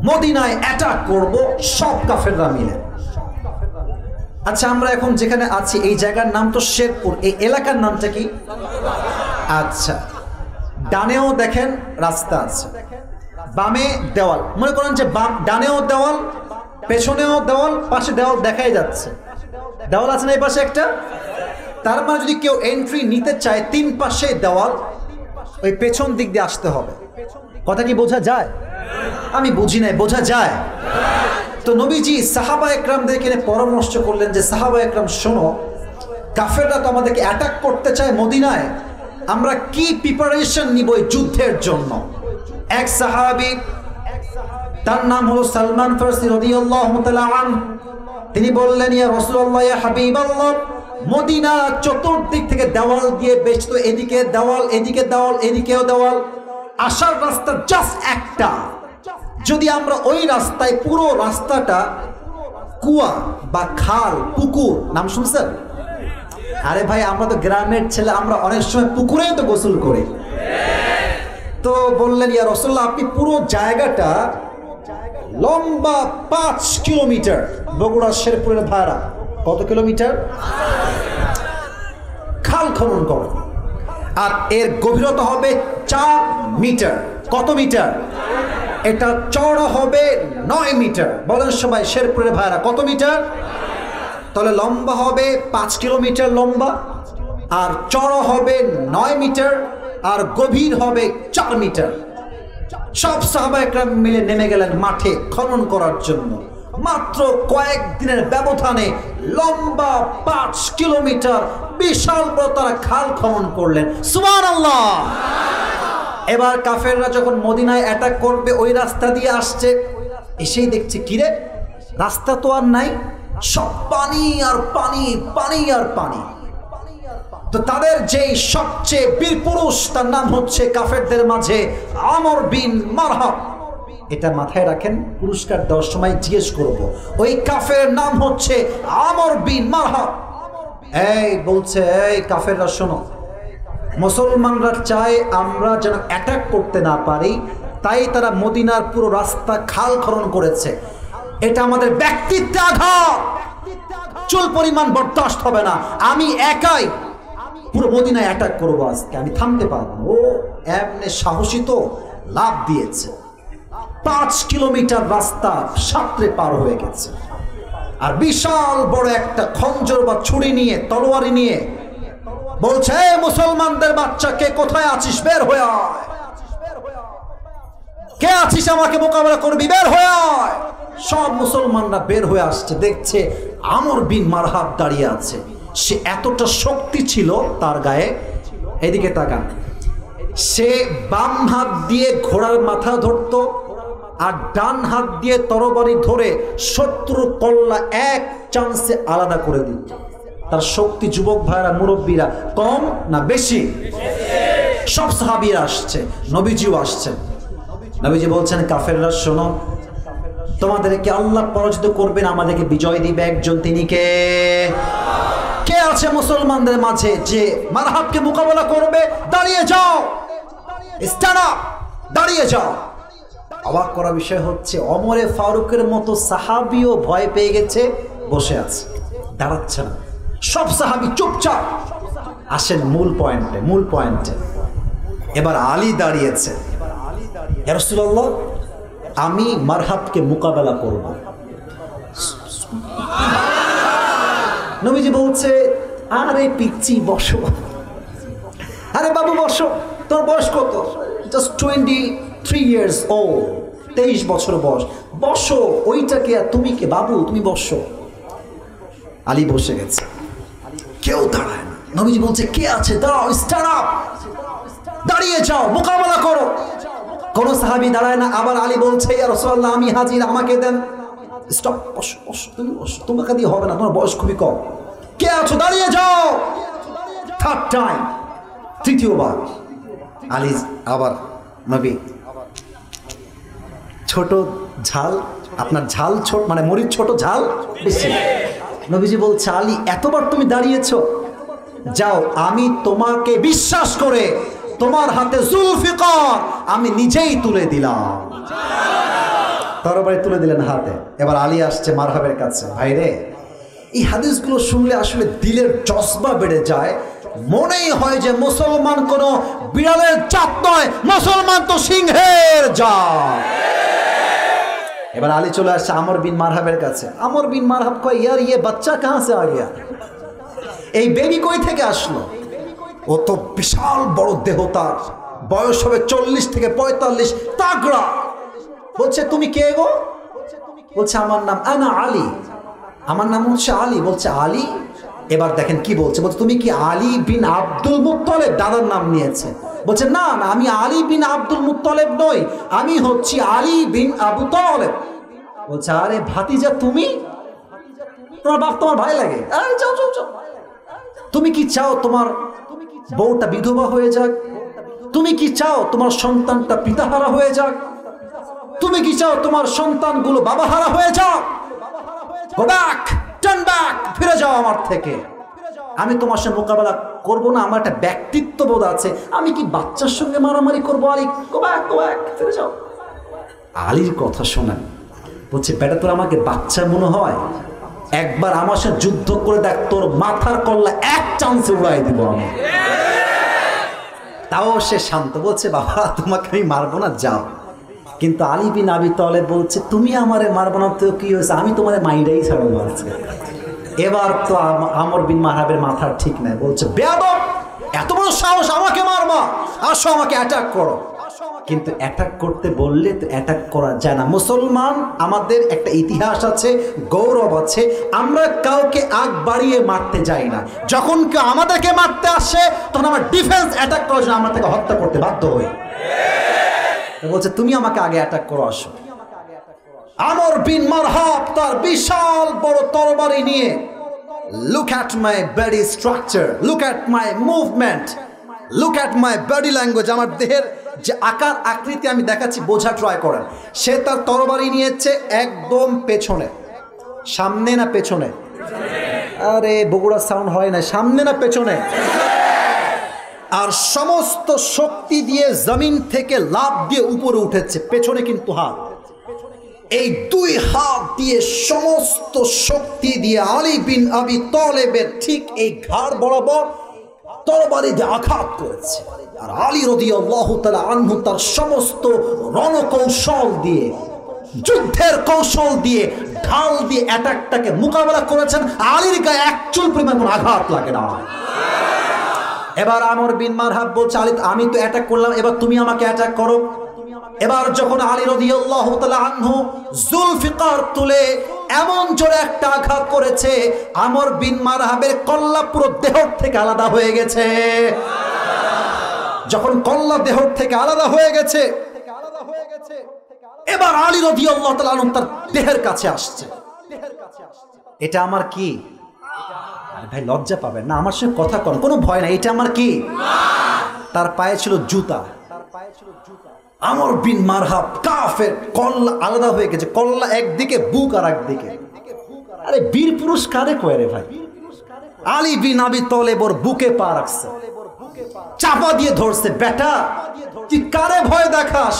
মদিনায় অ্যাটাক করব সব কাফেররা মিলে। আচ্ছা, আমরা এখন যেখানে আছি এই জায়গার নাম তো শেরপুর, এই এলাকার নামটা কি? আচ্ছা, ডানেও দেখেন রাস্তা আছে, বামে দেওয়াল, মনে করেন যে ডানেও দেওয়াল, পেছনেও দেওয়াল, পাশে দেওয়াল দেখাই যাচ্ছে, দেওয়াল আছে না এই পাশে একটা। তার মানে যদি কেউ এন্ট্রি নিতে চায়, তিন পাশে দেওয়াল, ওই পেছন দিক দিয়ে আসতে হবে। কথা কি বোঝা যায়? আমি বুঝি নাই, বোঝা যায়? তো নবীজি সাহাবা একরামদেরকে পরামর্শ করলেন যে সাহাবা একরাম শোনো, কাফেররা তো আমাদেরকে অ্যাটাক করতে চায় মদিনায়, আমরা কি প্রিপারেশন নিব এই যুদ্ধের জন্য। এক সাহাবী, তার নাম হলো সালমান ফারসি রাদিয়াল্লাহু তাআলা আনহু, তিনি বললেন, ইয়া রাসূলুল্লাহ, ইয়া হাবিবাল্লাহ, মদিনা চতুর্দিক থেকে দেওয়াল দিয়ে বেষ্টিত, এদিকে দেওয়াল, এদিকে দেওয়াল, এদিকেও দেওয়াল, আসার রাস্তা জাস্ট একটা। যদি আমরা ওই রাস্তায়, পুরো রাস্তাটা কুয়া বা খাল, পুকুর, নাম শুনছেন? আরে ভাই, আমরা তো গ্রামের ছেলে, আমরা অনেক সময় পুকুরেই তো গোসল করি। তো বললেন, ইয়া রাসূলুল্লাহ, আপনি পুরো জায়গাটা লম্বা 5 কিলোমিটার, বগুড়া শেরপুরের ভাড়া কত কিলোমিটার, খাল খনন করেন, আর এর গভীরতা হবে 4 মিটার। কত মিটার? এটা চওড়া হবে 9 মিটার। বলেন সবাই, শেরপুরের ভাইরা কত মিটার? তাহলে লম্বা হবে 5 কিলোমিটার লম্বা, আর চওড়া হবে 9 মিটার, আর গভীর হবে 4 মিটার। সব সাহাবা একরাম মিলে নেমে গেলেন মাঠে খনন করার জন্য। মাত্র কয়েকদিনের ব্যবধানে লম্বা 5 কিলোমিটার বিশাল বড় তারা খাল খনন করলেন। সুবহানাল্লাহ। এবার কাফেররা যখন মদিনায় অ্যাটাক করবে, ওই রাস্তা দিয়ে আসছে, এসেই দেখছে কিরে, রাস্তা তো আর নাই, সব পানি আর পানি, পানি আর পানি। তো তাদের যেই সবচেয়ে বীর পুরুষ, তার নাম হচ্ছে কাফেরদের মাঝে আমর বিন মারহাব। এটা মাথায় রাখেন, পুরস্কার দেওয়ার সময় জিজ্ঞেস করব, ওই কাফের নাম হচ্ছে আমর বিন মারহাব। এই বলছে, এই কাফেররা শোনো, মুসলমানরা চায় আমরা যেন অ্যাটাক করতে না পারি, তাই তারা মদিনার পুরো রাস্তা খাল খনন করেছে। এটা আমাদের ব্যক্তিত্বে আঘাত, চুল পরিমাণ বরদাস্ত হবে না। আমি একাই পুরো মদিনায় অ্যাটাক করবো আজকে, আমি থামতে পারবো। ও এমনি সাহসী তো, লাভ দিয়েছে। 5 কিলোমিটার রাস্তা সাঁতরে পার হয়ে গেছে, আর বিশাল বড় একটা খঞ্জর বা ছুরি নিয়ে, তলোয়ারি নিয়ে বলছে, মুসলমানদের বাচ্চা, কে কোথায় আছিস, বের হয়ে আয়। কে আছিস, আমাকে মোকাবেলা করবি, বের হয়ে আয়। সব মুসলমানরা বের হয়ে আসছে, দেখছে আমর বিন মারহাব দাঁড়িয়ে আছে। সে এতটা শক্তি ছিল তার গায়ে, এদিকে তাকান, সে বাম হাত দিয়ে ঘোড়ার মাথা ধরত, আর ডান হাত দিয়ে তরবারি ধরে শত্রু কল্লা এক চান্সে আলাদা করে দিত। তার শক্তি, যুবক ভাইরা, মুরব্বীরা, কম না বেশি? সব সাহাবীরা আসছে, নবীজিও আসছেন। নবীজি বলছেন, কাফেররা শোনো, তোমাদেরকে আল্লাহ পরাজিত করবেন, আমাদেরকে বিজয় দিবে একজন, তিনি কে? কে আছে মুসলমানদের মাঝে যে মারহাবকে মোকাবেলা করবে? দাঁড়িয়ে যাও, স্ট্যান্ড আপ, দাঁড়িয়ে যাও। অবাক করা বিষয় হচ্ছে, ওমরে ফারুকের মতো সাহাবীও ভয় পেয়ে গেছে, বসে আছে, দাঁড়াচ্ছে না। সব সাহাবী চুপচাপ। আসেন মূল পয়েন্টে, মূল পয়েন্টে। এবার আলী দাঁড়িয়েছে, ইয়া রাসূলুল্লাহ, আমি মারহাবকে মোকাবেলা করব। নবীজি বলছে, আরে পিচ্চি, বসো। আরে বাবু বসো, তোর বয়স কত? জাস্ট 23 ইয়ার্স ওল্ড, 23 বছর বয়স, বসো। ওইটাকে আর তুমি কে বাবু, তুমি বসো। আলী বসে গেছে, কেউ দাঁড়ায় না। নবীজি বলছে, কে আছে, দাঁড়াও, স্ট্যান্ড আপ, দাঁড়িয়ে যাও, মোকাবেলা করো। কোন সাহাবী দাঁড়ায় না। আবার আলী বলছে, ইয়া রাসূলুল্লাহ, আমি হাজির, আমাকে দেন। স্টপ, বসো, বসো, তুমি বসো, তোমাকে দিয়ে হবে না, তোমার বয়স খুবই কম। কে আছো, দাঁড়িয়ে যাও। থার্ড টাইম, তৃতীয়বার আলী আবার, নবী ছোট ঝাল, আপনার ঝাল ছোট, মানে মরিচ ছোট, ঝাল বেশি। নবীজি বলছে, আলী এতবার তুমি দাঁড়িয়েছো, যাও, আমি তোমাকে বিশ্বাস করে তোমার হাতে জুলফিকার আমি নিজেই তুলে দিলাম। তরবারি তুলে দিলেন হাতে। এবার আলী আসছে মারহাবের কাছে। ভাই রে, এই হাদিসগুলো শুনলে আসলে দিলের জজবা বেড়ে যায়, মনেই হয় যে মুসলমান কোনো বিড়ালের জাত নয়, মুসলমান তো সিংহের জাত। এবার আলী চলে আসছে আমর বিন মারহাবের কাছে। আমর বিন মারহাব কয়, ইয়ার ইয়ে বাচ্চা কাহা সে আ গয়া, এই বেবি কই থেকে আসলো? ও তো বিশাল বড় দেহ, তার বয়স হবে 40 থেকে 45, তাগড়া। বলছে তুমি কে গো? বলছে আমার নাম আনা আলী, আমার নাম হচ্ছে আলী। বলছে আলী? এবার দেখেন কি বলছে, বলছে তুমি কি আলী বিন আব্দুল মুত্তালিব? দাদার নাম নিয়েছে। বলছে না না, আমি আলী বিন আব্দুল মুত্তালিব নই, আমি হচ্ছি আলী বিন আবু তালেব। বলছে আরে ভাতিজা তুমি, তোমার বাপ তোমার ভাই লাগে? আরে যাও যাও যাও, তুমি কি চাও তোমার বউটা বিধবা হয়ে যাক? তুমি কি চাও তোমার সন্তানটা পিতাহারা হয়ে যাক? তুমি কি চাও তোমার সন্তানগুলো বাবাহারা হয়ে যাক? গো ব্যাক, টার্ন ব্যাক, ফিরে যাও আমার থেকে। আমি তোমার সঙ্গে মোকাবেলা করবো না, আমার একটা ব্যক্তিত্ব বোধ আছে, আমি কি বাচ্চার সঙ্গে মারামারি করবো? Ali go back, go back, ফিরে যাও। আলীর কথা শোনেন, বলছে বেটা তোর আমাকে বাচ্চা মনে হয়? একবার আমার সাথে যুদ্ধ করে দেখ, তোর মাথার কল্লা এক চান্সে উড়াই দিব আমি। তাও সে শান্ত, বলছে বাবা তোমাকে আমি মারবো না, যাও। কিন্তু আলী বিন আবি তালেব বলছে তুমি আমারে মারবো না তো কি হয়েছে, আমি তোমারে মাইরাই ছাড়বো মারছে। এবার তো আমর বিন মারহাবের মাথার ঠিক নাই, বলছে বেয়াদব, এত বড় সাহস আমাকে মারবা, আসো আমাকে অ্যাটাক করো। কিন্তু অ্যাটাক করতে বললে তো অ্যাটাক করা যায় না। মুসলমান আমাদের একটা ইতিহাস আছে, গৌরব আছে, আমরা কাউকে আগ বাড়িয়ে মারতে যাই না। যখন কেউ আমাদেরকে মারতে আসে তখন আমরা ডিফেন্স অ্যাটাক করার জন্য আমরা তাকে হত্যা করতে বাধ্য হই। বলছে তুমি আমাকে আগে অ্যাটাক করো, আসো। আমর বিন মারহাব তার বিশাল বড় তরবারি নিয়ে, look at my body structure, look at my movement, look at my body language, আমার দেহের যে আকার আকৃতি আমি দেখাচ্ছি বোঝা ট্রাই করেন। সে তার তরবারি নিয়েছে একদম পেছনে, সামনে না পেছনে? আরে বগুড়া সাউন্ড হয় না, সামনে না পেছনে? আর সমস্ত শক্তি দিয়ে জমিন থেকে লাফ দিয়ে উপরে উঠেছে, পেছনে কিন্তু হাত। এই দুই হাত দিয়ে সমস্ত শক্তি দিয়ে আলী বিন আবি তালেবের ঠিক এই ঘাড় বরাবর তরবারি দিয়ে আঘাত করেছে। আর আলী রাদিয়াল্লাহু তাআলা আনহু তার সমস্ত রণকৌশল দিয়ে, যুদ্ধের কৌশল দিয়ে, ঢাল দিয়ে অ্যাটাকটাকে মোকাবেলা করেছেন। আলীর গায়ে এক চুল পরিমাণ কোনো আঘাত লাগে না। এবার আমর বিন মারহাব বলছে আলী আমি তো অ্যাটাক করলাম, এবার তুমি আমাকে অ্যাটাক করো। এবার যখন আলী রাদিয়াল্লাহু তাআলা আনহু জুলফিকার তুলে এমন জোরে একটা আঘাত করেছে, আমর বিন মারহাবের কল্লা পুরো দেহ থেকে আলাদা হয়ে গেছে। যখন কল্লা দেহ থেকে আলাদা হয়ে গেছে, এবার আলী রাদিয়াল্লাহু তাআলা আনহু তার দেহের কাছে আসছে। এটা আমার কি? ভাই লজ্জা পাবেন না, আমার সঙ্গে কথা কন, কোনো ভয় নাই। এটা আমার কি? তার পায়ে ছিল জুতা। আমর বিন মারহাব কাফের, কল্লা আলাদা হয়ে গেছে, কল্লা একদিকে, বুক আর একদিকে। আরে বীর পুরুষ কারে কয় রে ভাই? আলী বিন আবি তালেব ওর বুকে পা রাখছে, চাপা দিয়ে ধরছে। বেটা তুই কারে ভয় দেখাস?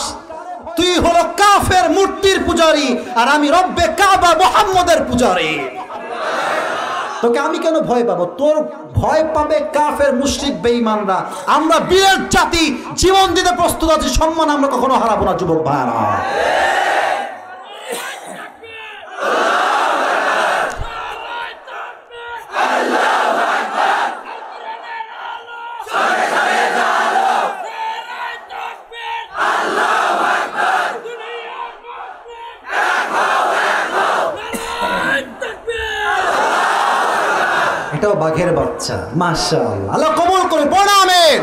তুই হলো কাফের মূর্তির পূজারী, আর আমি রব্বে কাবা মুহাম্মদের পূজারী। তোকে আমি কেন ভয় পাবো? তোর ভয় পাবে কাফের মুশরিক বেঈমানরা। আমরা বীরের জাতি, জীবন দিতে প্রস্তুত আছি, সম্মান আমরা কখনো হারাবো না যুবক ভাইরা। এটাও বাঘের বাচ্চা, মাশাআল্লাহ। আল্লাহ কবুল করে, পড়ো আমিন।